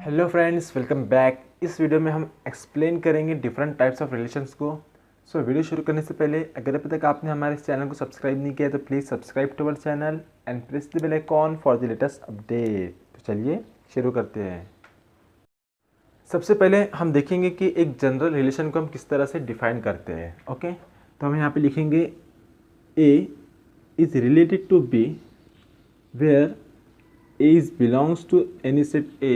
Hello friends, welcome back. इस video में हम एक्सप्लेन करेंगे डिफरेंट टाइप्स ऑफ रिलेशंस को। वीडियो शुरू करने से पहले अगर अभी तक आपने हमारे इस चैनल को सब्सक्राइब नहीं किया तो please subscribe to our channel and press the bell icon for the latest update. तो चलिए शुरू करते हैं। सबसे पहले हम देखेंगे कि एक जनरल रिलेशन को हम किस तरह से डिफाइन करते हैं। ओके, तो हम यहाँ पे लिखेंगे A is related to B where A is belongs to any set A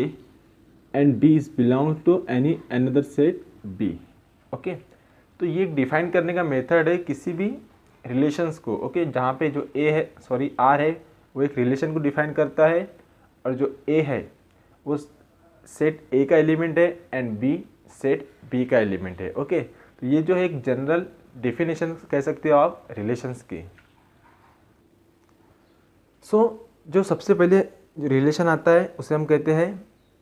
and B is belong to any another set B. Okay, तो ये डिफाइन करने का मेथड है किसी भी रिलेशंस को। ओके, जहाँ पे जो ए है आर है वो एक रिलेशन को डिफाइन करता है और जो ए है वो सेट ए का एलिमेंट है एंड बी सेट बी का एलिमेंट है। ओके, तो ये जो है एक जनरल डेफिनेशन कह सकते हो आप रिलेशंस की। जो सबसे पहले जो रिलेशन आता है उसे हम कहते हैं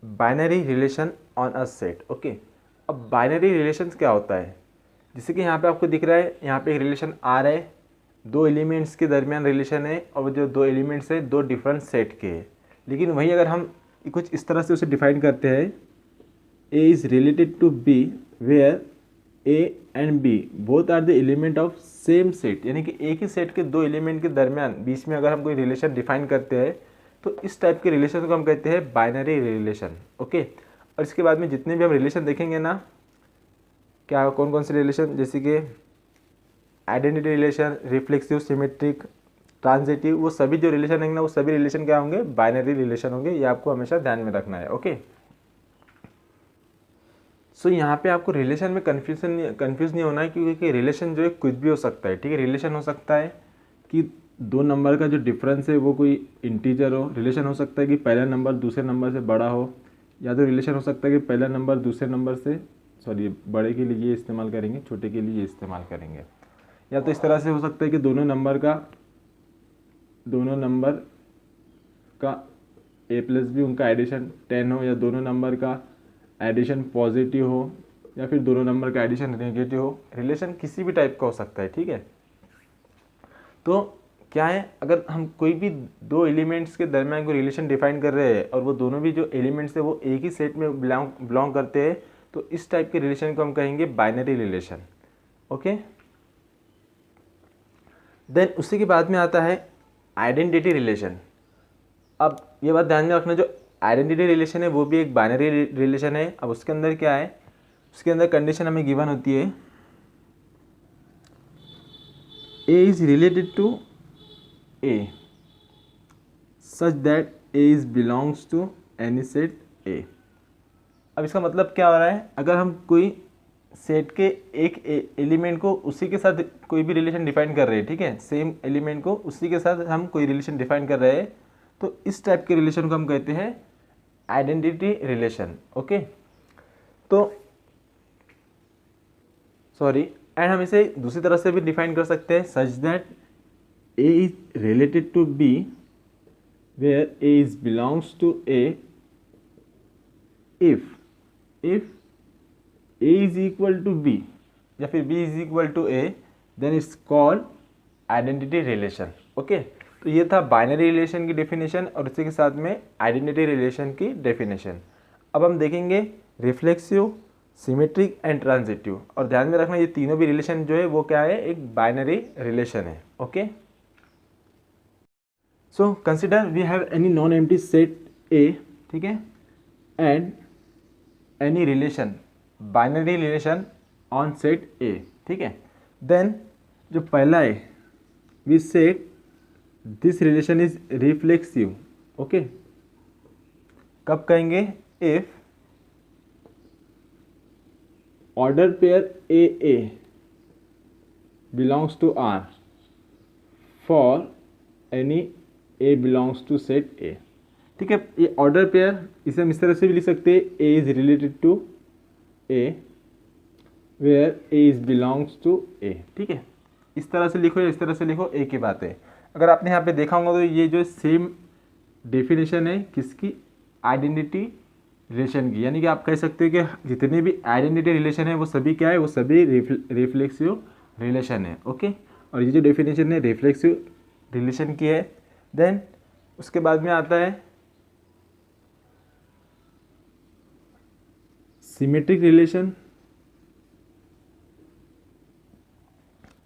binary relation on a set. Okay, अब बाइनरी रिलेशन क्या होता है, जैसे कि यहाँ पे आपको दिख रहा है, यहाँ पे एक रिलेशन आ रहा है, दो एलिमेंट्स के दरमियान रिलेशन है और जो दो एलिमेंट्स है दो डिफरेंट सेट के हैं। लेकिन वहीं अगर हम कुछ इस तरह से उसे डिफाइन करते हैं, A is related to B where A and B both are the element of same set, यानी कि एक ही सेट के दो एलिमेंट के दरमियान बीच में अगर हम कोई रिलेशन डिफाइन करते हैं तो इस टाइप के रिलेशन को हम कहते हैं बाइनरी रिलेशन। ओके, और इसके बाद में जितने भी हम रिलेशन देखेंगे ना, क्या कौन कौन से रिलेशन, जैसे कि identity relation, reflexive, symmetric, transitive, वो सभी जो रिलेशन होंगे ना वो सभी रिलेशन क्या होंगे, बाइनरी रिलेशन होंगे। ये आपको हमेशा ध्यान में रखना है। ओके, यहाँ पे आपको रिलेशन में कंफ्यूज नहीं होना है, क्योंकि रिलेशन जो है कुछ भी हो सकता है। ठीक है, रिलेशन हो सकता है कि दो नंबर का जो डिफरेंस है वो कोई इंटीजर हो, रिलेशन हो सकता है कि पहला नंबर दूसरे नंबर से बड़ा हो, या तो रिलेशन हो सकता है कि पहला नंबर दूसरे नंबर से बड़े के लिए ये इस्तेमाल करेंगे, छोटे के लिए ये इस्तेमाल करेंगे, या तो इस तरह से हो सकता है कि दोनों नंबर का a प्लस बी उनका एडिशन 10 हो, या दोनों नंबर का एडिशन पॉजिटिव हो, या फिर दोनों नंबर का एडिशन नेगेटिव हो। रिलेशन किसी भी टाइप का हो सकता है। ठीक है, तो क्या है, अगर हम कोई भी दो एलिमेंट्स के दरमियान कोई रिलेशन डिफाइन कर रहे हैं और वो दोनों भी जो एलिमेंट्स है वो एक ही सेट में बिलोंग करते हैं, तो इस टाइप के रिलेशन को हम कहेंगे बाइनरी रिलेशन। ओके, देन उसी के बाद में आता है आइडेंटिटी रिलेशन। अब ये बात ध्यान में रखना, जो आइडेंटिटी रिलेशन है वो भी एक बाइनरी रिलेशन है। अब उसके अंदर क्या है, उसके अंदर कंडीशन हमें गिवन होती है, A is related to A such that A is belongs to any set A। अब इसका मतलब क्या हो रहा है, अगर हम कोई सेट के एक एलिमेंट को उसी के साथ कोई भी रिलेशन डिफाइन कर रहे हैं, ठीक है, सेम एलिमेंट को उसी के साथ हम कोई रिलेशन डिफाइन कर रहे हैं, तो इस टाइप के रिलेशन को हम कहते हैं आइडेंटिटी रिलेशन। ओके, तो एंड हम इसे दूसरी तरह से भी डिफाइन कर सकते हैं, such that A is related to B where A is belongs to A if A is equal to B या फिर B is equal to A, then it's called identity relation। Okay, तो ये था binary relation की definition और इसी के साथ में आइडेंटिटी रिलेशन की डेफिनेशन। अब हम देखेंगे रिफ्लेक्सिव, सिमेट्रिक एंड ट्रांजिटिव, और ध्यान में रखना ये तीनों भी रिलेशन जो है वो क्या है, एक बाइनरी रिलेशन है। Okay, so consider we have any non empty set A, ठीक है, and any relation, binary relation on set A. ठीक है, देन जो पहला है, we set this relation is reflexive. Okay, कब कहेंगे, if order pair A A belongs to R for any A belongs to set A. ठीक है, ये ऑर्डर पेयर इसे हम इस तरह से भी लिख सकते हैं, A is related to A where A is belongs to A. ठीक है, इस तरह से लिखो या इस तरह से लिखो, एक ही बात है। अगर आपने यहाँ पे देखा होगा तो ये जो सेम डेफिनेशन है किसकी, आइडेंटिटी रिलेशन की, यानी कि आप कह सकते हो कि जितने भी आइडेंटिटी रिलेशन है वो सभी क्या है, वो सभी रिफ्लेक्सिव रिलेशन है। ओके, और ये जो डेफिनेशन है रिफ्लेक्सिव रिलेशन की है। देन उसके बाद में आता है सिमेट्रिक रिलेशन।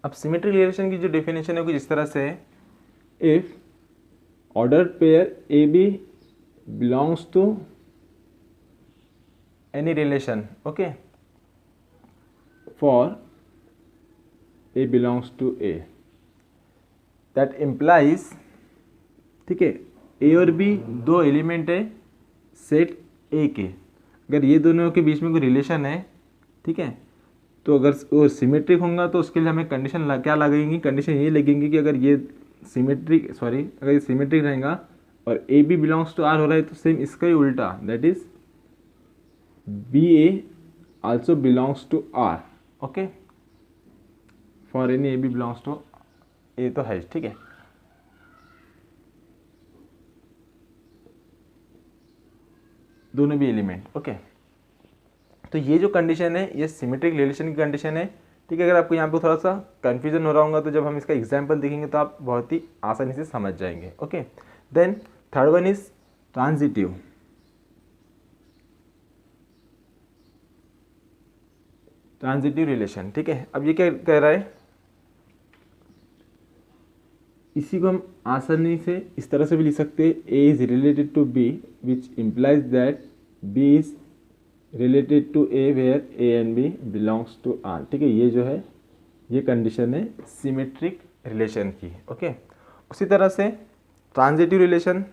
अब सिमेट्रिक रिलेशन की जो डेफिनेशन है कुछ इस तरह से है, if order pair A B belongs to any relation, okay, for A belongs to A, that implies, ठीक है, ए और बी दो एलिमेंट है सेट ए के, अगर ये दोनों के बीच में कोई रिलेशन है, ठीक है, तो अगर वो सिमेट्रिक होगा तो उसके लिए हमें कंडीशन क्या लगेंगी, कंडीशन ये लगेंगी कि अगर ये अगर ये सिमेट्रिक रहेगा और A B belongs to R हो रहा है तो सेम इसका ही उल्टा, that is B A also belongs to R, okay, for any A B belongs to A तो है, ठीक है। दोनों भी एलिमेंट, ओके। तो ये जो कंडीशन है ये सिमेट्रिक रिलेशन की कंडीशन है, ठीक है। अगर आपको यहाँ पे थोड़ा सा कंफ्यूजन हो रहा होगा तो जब हम इसका एग्जांपल देखेंगे तो आप बहुत ही आसानी से समझ जाएंगे, okay. Then third one is transitive. Transitive relation, ठीक है। अब ये क्या कह रहा है, इसी को हम आसानी से इस तरह से भी लिख सकते हैं, A is related to B which implies that B is related to A where A and B belongs to R, ठीक है। ये जो है ये कंडीशन है सिमेट्रिक रिलेशन की, ओके। उसी तरह से ट्रांजिटिव रिलेशन,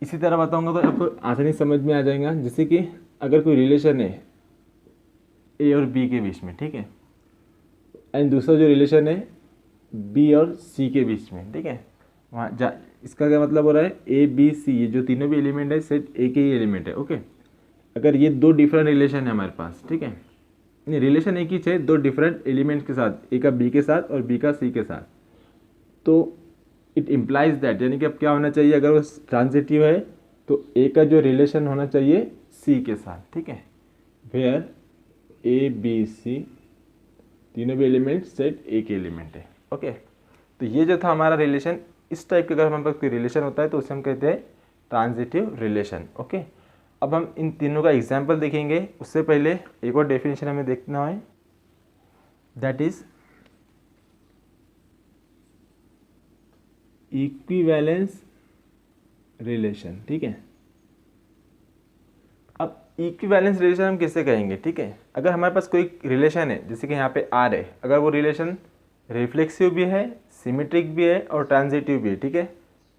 इसी तरह बताऊंगा तो आपको आसानी समझ में आ जाएगा। जैसे कि अगर कोई रिलेशन है ए और बी के बीच में, ठीक है, एंड दूसरा जो रिलेशन है बी और सी के बीच में, ठीक है, वहाँ इसका क्या मतलब हो रहा है, ए बी सी ये जो तीनों भी एलिमेंट है सेट ए के ही एलिमेंट है, ओके। अगर ये दो डिफरेंट रिलेशन है हमारे पास, ठीक है, नहीं रिलेशन एक ही है दो डिफरेंट एलिमेंट्स के साथ, ए का बी के साथ और बी का सी के साथ, तो इट इम्प्लाइज दैट, यानी कि अब क्या होना चाहिए, अगर वो ट्रांजिटिव है तो ए का जो रिलेशन होना चाहिए सी के साथ, ठीक है, वेयर ए बी सी तीनों भी एलिमेंट सेट ए के एलिमेंट है, ओके। तो ये जो था हमारा रिलेशन, इस टाइप का अगर हमारे पास कोई रिलेशन होता है तो उसे हम कहते हैं ट्रांजिटिव रिलेशन, ओके। अब हम इन तीनों का एग्जाम्पल देखेंगे, उससे पहले एक और डेफिनेशन हमें देखना है, दैट इज इक्विवेलेंस रिलेशन, ठीक है। अब इक्विवेलेंस रिलेशन हम किससे कहेंगे, ठीक है, अगर हमारे पास कोई रिलेशन है जैसे कि यहाँ पे आर है, अगर वो रिलेशन रिफ्लेक्सिव भी है, सिमेट्रिक भी है और ट्रांजिटिव भी है, ठीक है।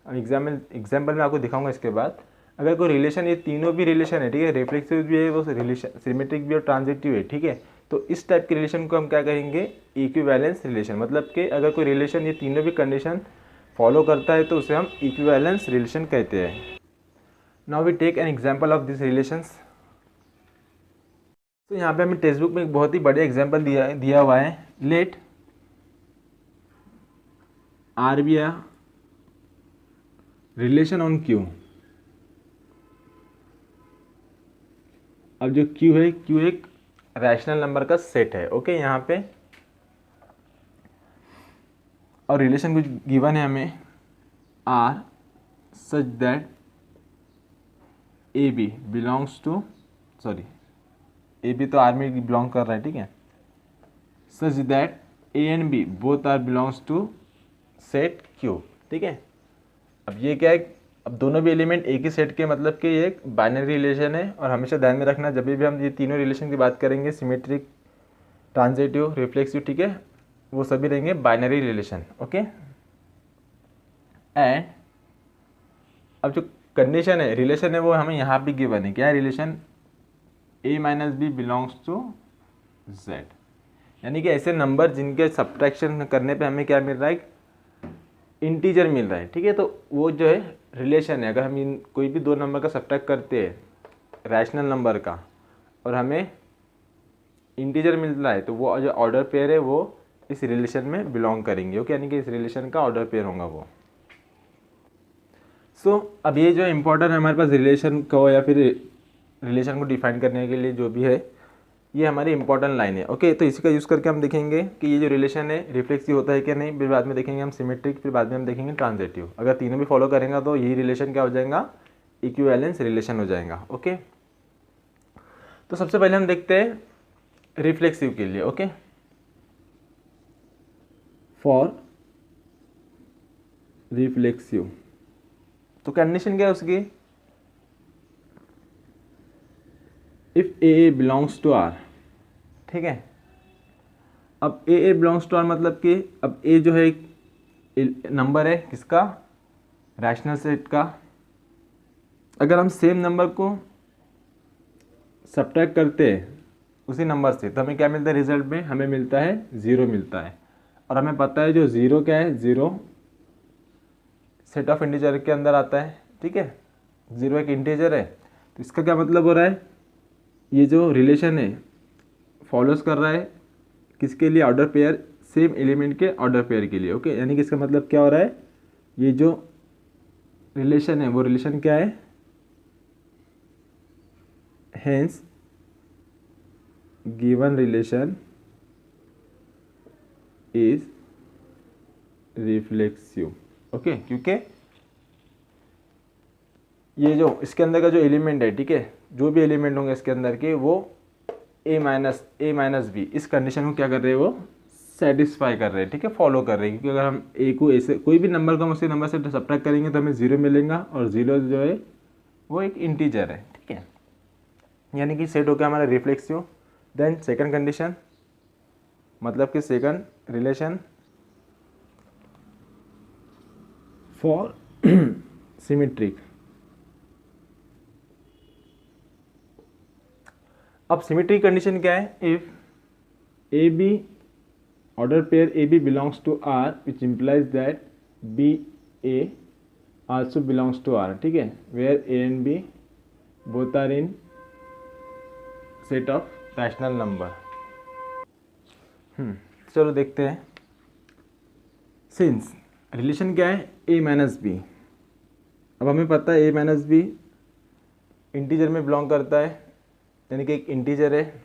एग्जाम्पल में आपको दिखाऊंगा इसके बाद। अगर कोई रिलेशन, ये तीनों भी रिलेशन है, ठीक है, रिफ्लेक्सिव भी है, वो रिलेशन सिमेट्रिक भी और ट्रांजिटिव है, ठीक है, तो इस टाइप के रिलेशन को हम क्या कहेंगे, इक्विवेलेंस रिलेशन। मतलब कि अगर कोई रिलेशन ये तीनों भी कंडीशन फॉलो करता है तो उसे हम इक्विवेलेंस रिलेशन कहते हैं। Now we take an example of this relations. तो यहाँ पे हमें टेक्स्ट बुक में एक बहुत ही बढ़िया एग्जाम्पल दिया हुआ है, let R be a relation on Q. अब जो क्यू है, क्यू एक रैशनल नंबर का सेट है, ओके, यहाँ पे, और रिलेशन कुछ गिवन है हमें, R such that A B belongs to, sorry A B तो आर में बिलोंग कर रहा है, ठीक है, such that A and B both are belongs to set Q, ठीक है। अब ये क्या है, अब दोनों भी एलिमेंट एक ही सेट के, मतलब कि ये एक बाइनरी रिलेशन है। और हमेशा ध्यान में रखना जब भी हम ये तीनों रिलेशन की बात करेंगे, सिमेट्रिक, ट्रांजिटिव, रिफ्लेक्सिव, ठीक है, वो सभी रहेंगे बाइनरी रिलेशन, ओके। एंड अब जो कंडीशन है, रिलेशन है, वो हमें यहाँ भी गिवन है, क्या है relation, a minus B belongs to z, यानी कि ऐसे नंबर जिनके सब्ट्रैक्शन करने पे हमें क्या मिल रहा है, इंटीजर मिल रहा है, ठीक है, तो वो जो है रिलेशन है। अगर हम इन कोई भी दो नंबर का सब्ट्रैक्ट करते हैं रैशनल नंबर का और हमें इंटीजर मिल रहा है तो वो जो ऑर्डर पेयर है वो इस रिलेशन में बिलोंग करेंगे, ओके, यानी कि इस रिलेशन का ऑर्डर पेयर होगा वो। सो अब ये जो इम्पोर्टेंट है हमारे पास रिलेशन को या फिर रिलेशन को डिफाइन करने के लिए जो भी है, ये हमारी इंपॉर्टेंट लाइन है, ओके। तो इसी का यूज़ करके हम देखेंगे कि ये जो रिलेशन है रिफ्लेक्सिव होता है कि नहीं, फिर बाद में देखेंगे हम सिमेट्रिक, फिर बाद में हम देखेंगे ट्रांजिटिव। अगर तीनों भी फॉलो करेंगे तो यही रिलेशन क्या हो जाएगा, इक्विवेलेंस रिलेशन हो जाएगा, ओके। तो सबसे पहले हम देखते हैं रिफ्लेक्सिव के लिए। ओके, फॉर रिफ्लेक्सिव तो कंडीशन क्या है उसकी, if A belongs to R. ठीक है, अब ए बिलोंग्स टू आर मतलब कि अब ए जो है एक नंबर है किसका, रैशनल सेट का। अगर हम सेम नंबर को सब्ट्रैक्ट करते हैं उसी नंबर से तो हमें क्या मिलता है, रिजल्ट में हमें मिलता है 0 मिलता है। और हमें पता है जो 0 क्या है, 0 सेट ऑफ इंटीजर के अंदर आता है। ठीक है, 0 एक इंटीजर है, तो इसका क्या मतलब हो रहा है, ये जो रिलेशन है फॉलोज कर रहा है किसके लिए, ऑर्डर पेयर, सेम एलिमेंट के ऑर्डर पेयर के लिए। ओके, यानी कि इसका मतलब क्या हो रहा है, ये जो रिलेशन है वो रिलेशन क्या है, hence given relation is reflexive. Okay, क्योंकि ये जो इसके अंदर का जो एलिमेंट है, ठीक है, जो भी एलिमेंट होंगे इसके अंदर के वो ए माइनस बी इस कंडीशन को क्या कर रहे हैं, वो सेटिस्फाई कर रहे हैं। ठीक है, फॉलो कर रहे हैं, क्योंकि अगर हम ए को ऐसे कोई भी नंबर को हम उसी नंबर से सब्ट्रैक्ट करेंगे तो हमें 0 मिलेगा, और 0 जो है वो एक इंटीजर है। ठीक है, यानी कि सेट हो गया हमारा रिफ्लेक्सिव। देन सेकंड कंडीशन, मतलब कि सेकंड रिलेशन फॉर सिमेट्रिक। अब सिमेट्री कंडीशन क्या है, if A B order pair A B belongs to R which implies that B A also belongs to R. ठीक है, where A and B both are in set of rational number. चलो देखते हैं। Since relation क्या है, ए minus B. अब हमें पता है ए माइनस बी इंटीजर में बिलोंग करता है, यानी कि एक इंटीजर है।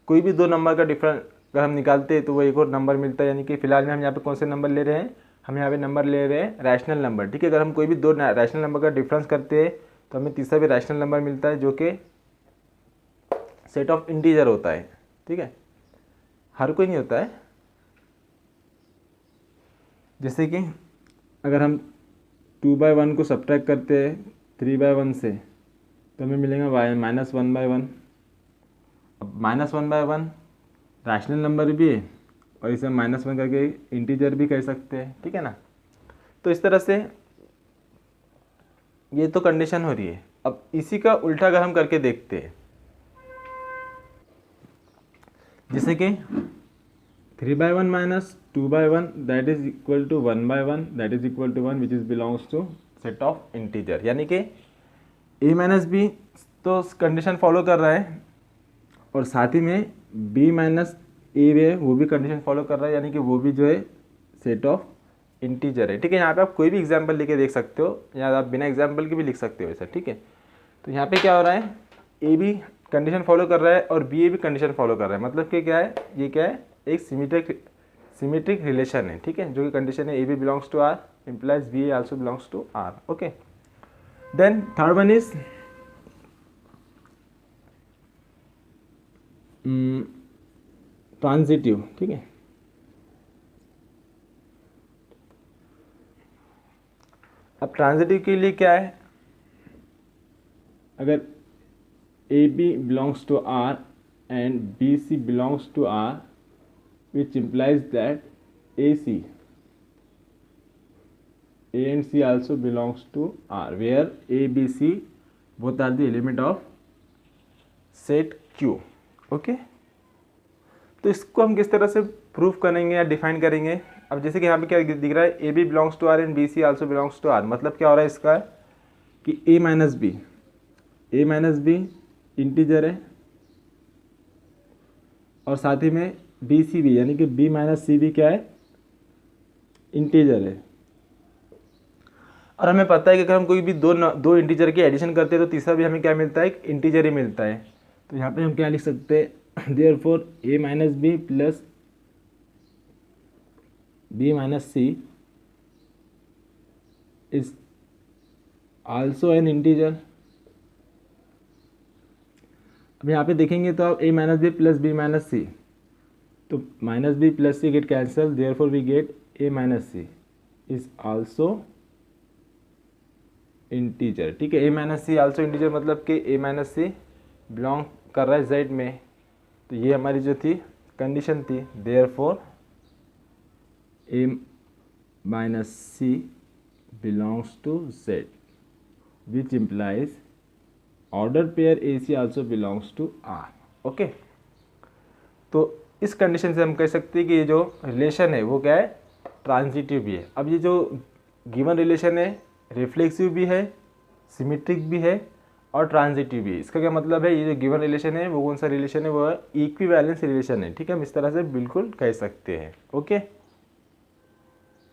कोई भी दो नंबर का डिफरेंस अगर हम निकालते हैं तो वो एक और नंबर मिलता है, यानी कि फिलहाल में हम यहाँ पे कौन से नंबर ले रहे हैं, हम यहाँ पे नंबर ले रहे हैं रैशनल नंबर। ठीक है, अगर हम कोई भी दो रैशनल नंबर का डिफरेंस करते हैं तो हमें तीसरा भी रैशनल नंबर मिलता है जो कि सेट ऑफ इंटीजर होता है। ठीक है, हर कोई नहीं होता है। जैसे कि अगर हम 2/1 को सब्ट्रैक्ट करते हैं 3/1 से तो हमें मिलेगा -1/1। अब -1/1 रैशनल नंबर भी है और इसे -1 करके इंटीजर भी कह सकते हैं। ठीक है ना, तो इस तरह से ये तो कंडीशन हो रही है। अब इसी का उल्टा अगर हम करके देखते हैं, जैसे कि 3/1 minus 2/1 that is equal to 1/1 that is equal to 1 which is belongs to set of integer. यानी कि ए माइनस बी तो कंडीशन फॉलो कर रहा है और साथ ही में बी माइनस ए है वो भी कंडीशन फॉलो कर रहा है, यानी कि वो भी जो है सेट ऑफ इंटीजर है। ठीक है, यहाँ पे आप कोई भी एग्जांपल लेके देख सकते हो या आप बिना एग्जांपल के भी लिख सकते हो ऐसा। ठीक है, तो यहाँ पे क्या हो रहा है, ए बी कंडीशन फॉलो कर रहा है और बी ए भी कंडीशन फॉलो कर रहा है, मतलब कि क्या है, ये क्या है, एक सिमेट्रिक रिलेशन है। ठीक है, जो कि कंडीशन है A B belongs to R implies B A also belongs to R. Okay, then third one is transitive. ठीक है, अब ट्रांजिटिव के लिए क्या है, अगर A B belongs to R and B C belongs to R which implies that AC A and C also belongs to R where A, B, C both are the element of set Q. Okay, तो इसको हम किस तरह से prove करेंगे या define करेंगे। अब जैसे कि यहाँ पे क्या दिख रहा है, A B belongs to R and B C also belongs to R, मतलब क्या हो रहा है इसका कि ए माइनस बी इंटीजर है और साथ ही में बी सी भी, यानी कि बी माइनस सी भी क्या है, इंटीजर है। और हमें पता है कि अगर हम कोई भी दो इंटीजर की एडिशन करते हैं तो तीसरा भी हमें क्या मिलता है, एक इंटीजर ही मिलता है। तो यहाँ पे हम क्या लिख सकते हैं, therefore A minus B plus B minus C is also an integer. अब यहाँ पे देखेंगे तो आप a minus B plus B minus C, तो minus B plus C get cancel, therefore we get a minus C is also integer. ठीक है, a minus C also integer मतलब कि a माइनस सी बिलोंग कर रहा है z में, तो ये हमारी जो थी कंडीशन थी, therefore a minus C belongs to z, which implies order pair AC also belongs to R। Okay, तो इस कंडीशन से हम कह सकते हैं कि ये जो रिलेशन है वो क्या है, ट्रांजिटिव भी है। अब ये जो गिवन रिलेशन है रिफ्लेक्सिव भी है, सिमेट्रिक भी है और ट्रांजिटिव भी है। इसका क्या मतलब है, ये जो गिवन रिलेशन है वो कौन सा रिलेशन है, वो इक्विवेलेंस रिलेशन है। ठीक है, हम इस तरह से बिल्कुल कह सकते हैं। ओके।